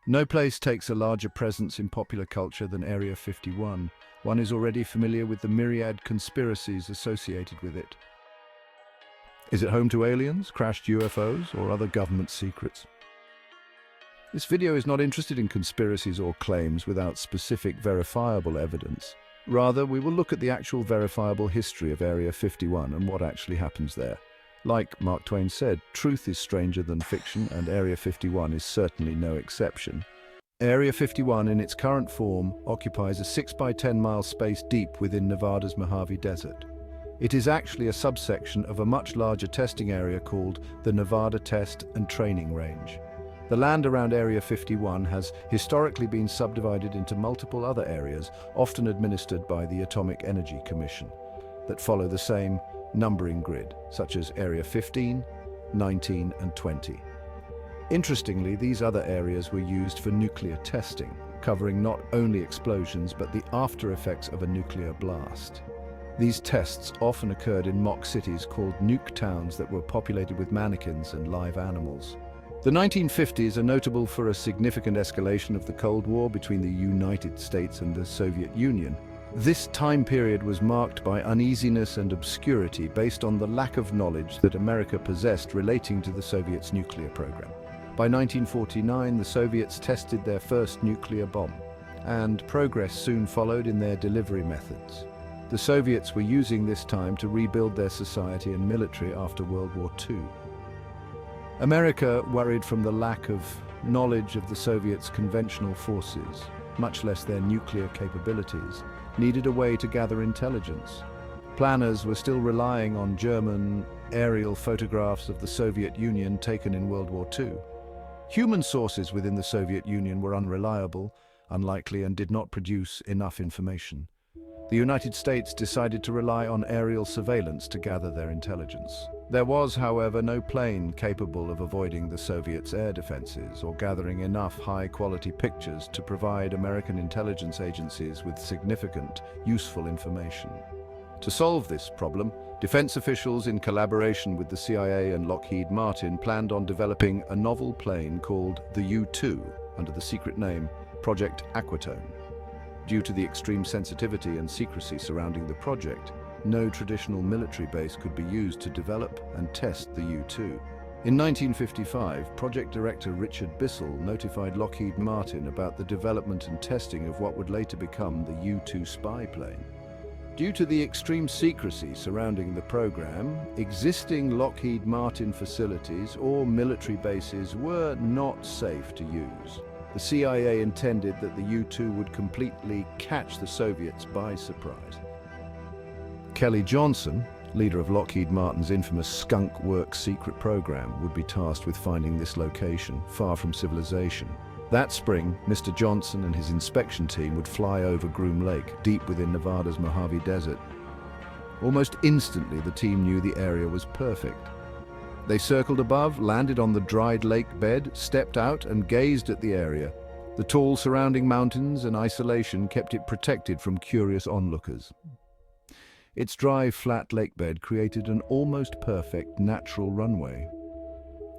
No place takes a larger presence in popular culture than Area 51. One is already familiar with the myriad conspiracies associated with it. Is it home to aliens, crashed UFOs, or other government secrets? This video is not interested in conspiracies or claims without specific verifiable evidence. Rather, we will look at the actual verifiable history of Area 51 and what actually happens there. Like Mark Twain said, truth is stranger than fiction, and Area 51 is certainly no exception. Area 51 in its current form occupies a 6 by 10 mile space deep within Nevada's Mojave Desert. It is actually a subsection of a much larger testing area called the Nevada Test and Training Range. The land around Area 51 has historically been subdivided into multiple other areas, often administered by the Atomic Energy Commission, that follow the same numbering grid, such as Area 15, 19, and 20. Interestingly, these other areas were used for nuclear testing, covering not only explosions but the after effects of a nuclear blast. These tests often occurred in mock cities called nuke towns that were populated with mannequins and live animals. The 1950s are notable for a significant escalation of the Cold War between the United States and the Soviet Union. This time period was marked by uneasiness and obscurity based on the lack of knowledge that America possessed relating to the Soviets' nuclear program. By 1949, the Soviets tested their first nuclear bomb, and progress soon followed in their delivery methods. The Soviets were using this time to rebuild their society and military after World War II. America, worried from the lack of knowledge of the Soviets' conventional forces, much less their nuclear capabilities, needed a way to gather intelligence. Planners were still relying on German aerial photographs of the Soviet Union taken in World War II. Human sources within the Soviet Union were unreliable, unlikely, and did not produce enough information. The United States decided to rely on aerial surveillance to gather their intelligence. There was, however, no plane capable of avoiding the Soviets' air defenses or gathering enough high-quality pictures to provide American intelligence agencies with significant, useful information. To solve this problem, defense officials, in collaboration with the CIA and Lockheed Martin, planned on developing a novel plane called the U-2 under the secret name Project Aquatone. Due to the extreme sensitivity and secrecy surrounding the project, no traditional military base could be used to develop and test the U-2. In 1955, project director Richard Bissell notified Lockheed Martin about the development and testing of what would later become the U-2 spy plane. Due to the extreme secrecy surrounding the program, existing Lockheed Martin facilities or military bases were not safe to use. The CIA intended that the U-2 would completely catch the Soviets by surprise. Kelly Johnson, leader of Lockheed Martin's infamous Skunk Works secret program, would be tasked with finding this location, far from civilization. That spring, Mr. Johnson and his inspection team would fly over Groom Lake, deep within Nevada's Mojave Desert. Almost instantly, the team knew the area was perfect. They circled above, landed on the dried lake bed, stepped out and gazed at the area. The tall surrounding mountains and isolation kept it protected from curious onlookers. Its dry, flat lake bed created an almost perfect natural runway.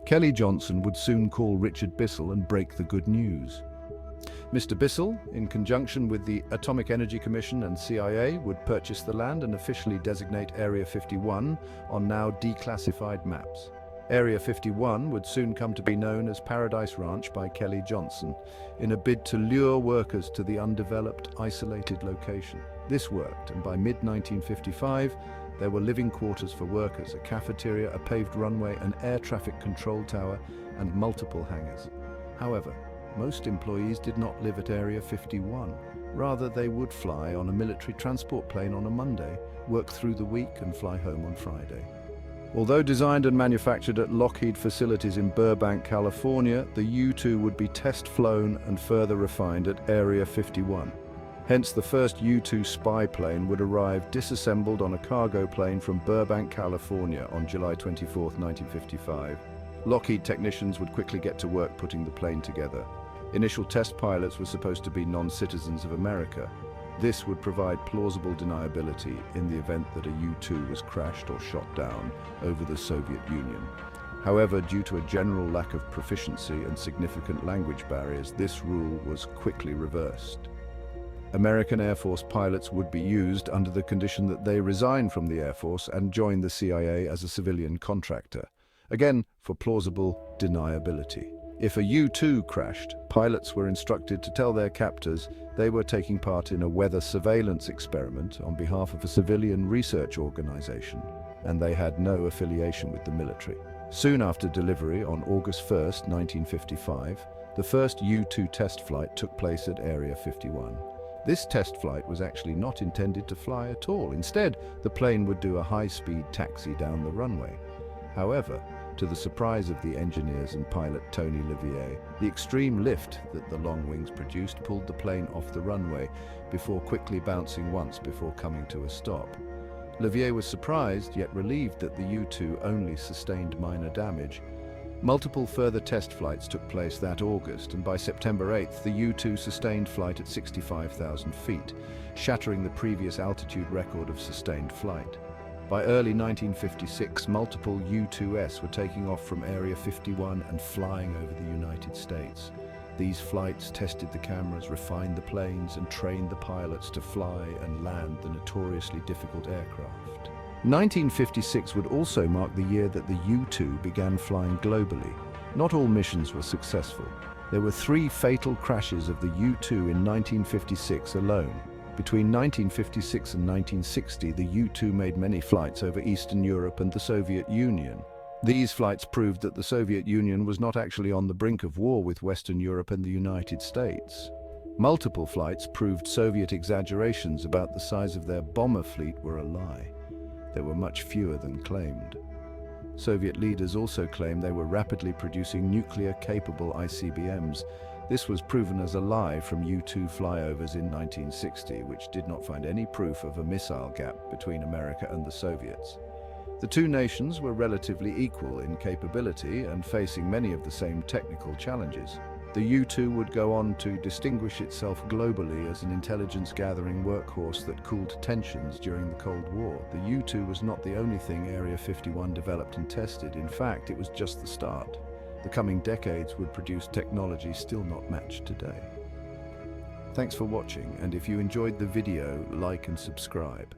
Kelly Johnson would soon call Richard Bissell and break the good news. Mr. Bissell, in conjunction with the Atomic Energy Commission and CIA, would purchase the land and officially designate Area 51 on now declassified maps. Area 51 would soon come to be known as Paradise Ranch by Kelly Johnson, in a bid to lure workers to the undeveloped, isolated location. This worked, and by mid-1955, there were living quarters for workers, a cafeteria, a paved runway, an air traffic control tower, and multiple hangars. However, most employees did not live at Area 51. Rather, they would fly on a military transport plane on a Monday, work through the week, and fly home on Friday. Although designed and manufactured at Lockheed facilities in Burbank, California, the U-2 would be test-flown and further refined at Area 51. Hence, the first U-2 spy plane would arrive disassembled on a cargo plane from Burbank, California on July 24, 1955. Lockheed technicians would quickly get to work putting the plane together. Initial test pilots were supposed to be non-citizens of America. This would provide plausible deniability in the event that a U-2 was crashed or shot down over the Soviet Union. However, due to a general lack of proficiency and significant language barriers, this rule was quickly reversed. American Air Force pilots would be used under the condition that they resign from the Air Force and join the CIA as a civilian contractor, again for plausible deniability. If a U-2 crashed, pilots were instructed to tell their captors they were taking part in a weather surveillance experiment on behalf of a civilian research organization, and they had no affiliation with the military. Soon after delivery, on August 1, 1955, the first U-2 test flight took place at Area 51. This test flight was actually not intended to fly at all. Instead, the plane would do a high-speed taxi down the runway. However, to the surprise of the engineers and pilot Tony Livier, the extreme lift that the long wings produced pulled the plane off the runway before quickly bouncing once before coming to a stop. Livier was surprised, yet relieved that the U-2 only sustained minor damage. Multiple further test flights took place that August, and by September 8th, the U-2 sustained flight at 65,000 feet, shattering the previous altitude record of sustained flight. By early 1956, multiple U-2s were taking off from Area 51 and flying over the United States. These flights tested the cameras, refined the planes, and trained the pilots to fly and land the notoriously difficult aircraft. 1956 would also mark the year that the U-2 began flying globally. Not all missions were successful. There were 3 fatal crashes of the U-2 in 1956 alone. Between 1956 and 1960, the U-2 made many flights over Eastern Europe and the Soviet Union. These flights proved that the Soviet Union was not actually on the brink of war with Western Europe and the United States. Multiple flights proved Soviet exaggerations about the size of their bomber fleet were a lie. There were much fewer than claimed. Soviet leaders also claimed they were rapidly producing nuclear-capable ICBMs. This was proven as a lie from U-2 flyovers in 1960, which did not find any proof of a missile gap between America and the Soviets. The two nations were relatively equal in capability and facing many of the same technical challenges. The U-2 would go on to distinguish itself globally as an intelligence-gathering workhorse that cooled tensions during the Cold War. The U-2 was not the only thing Area 51 developed and tested. In fact, it was just the start. The coming decades would produce technology still not matched today. Thanks for watching, and if you enjoyed the video, like and subscribe.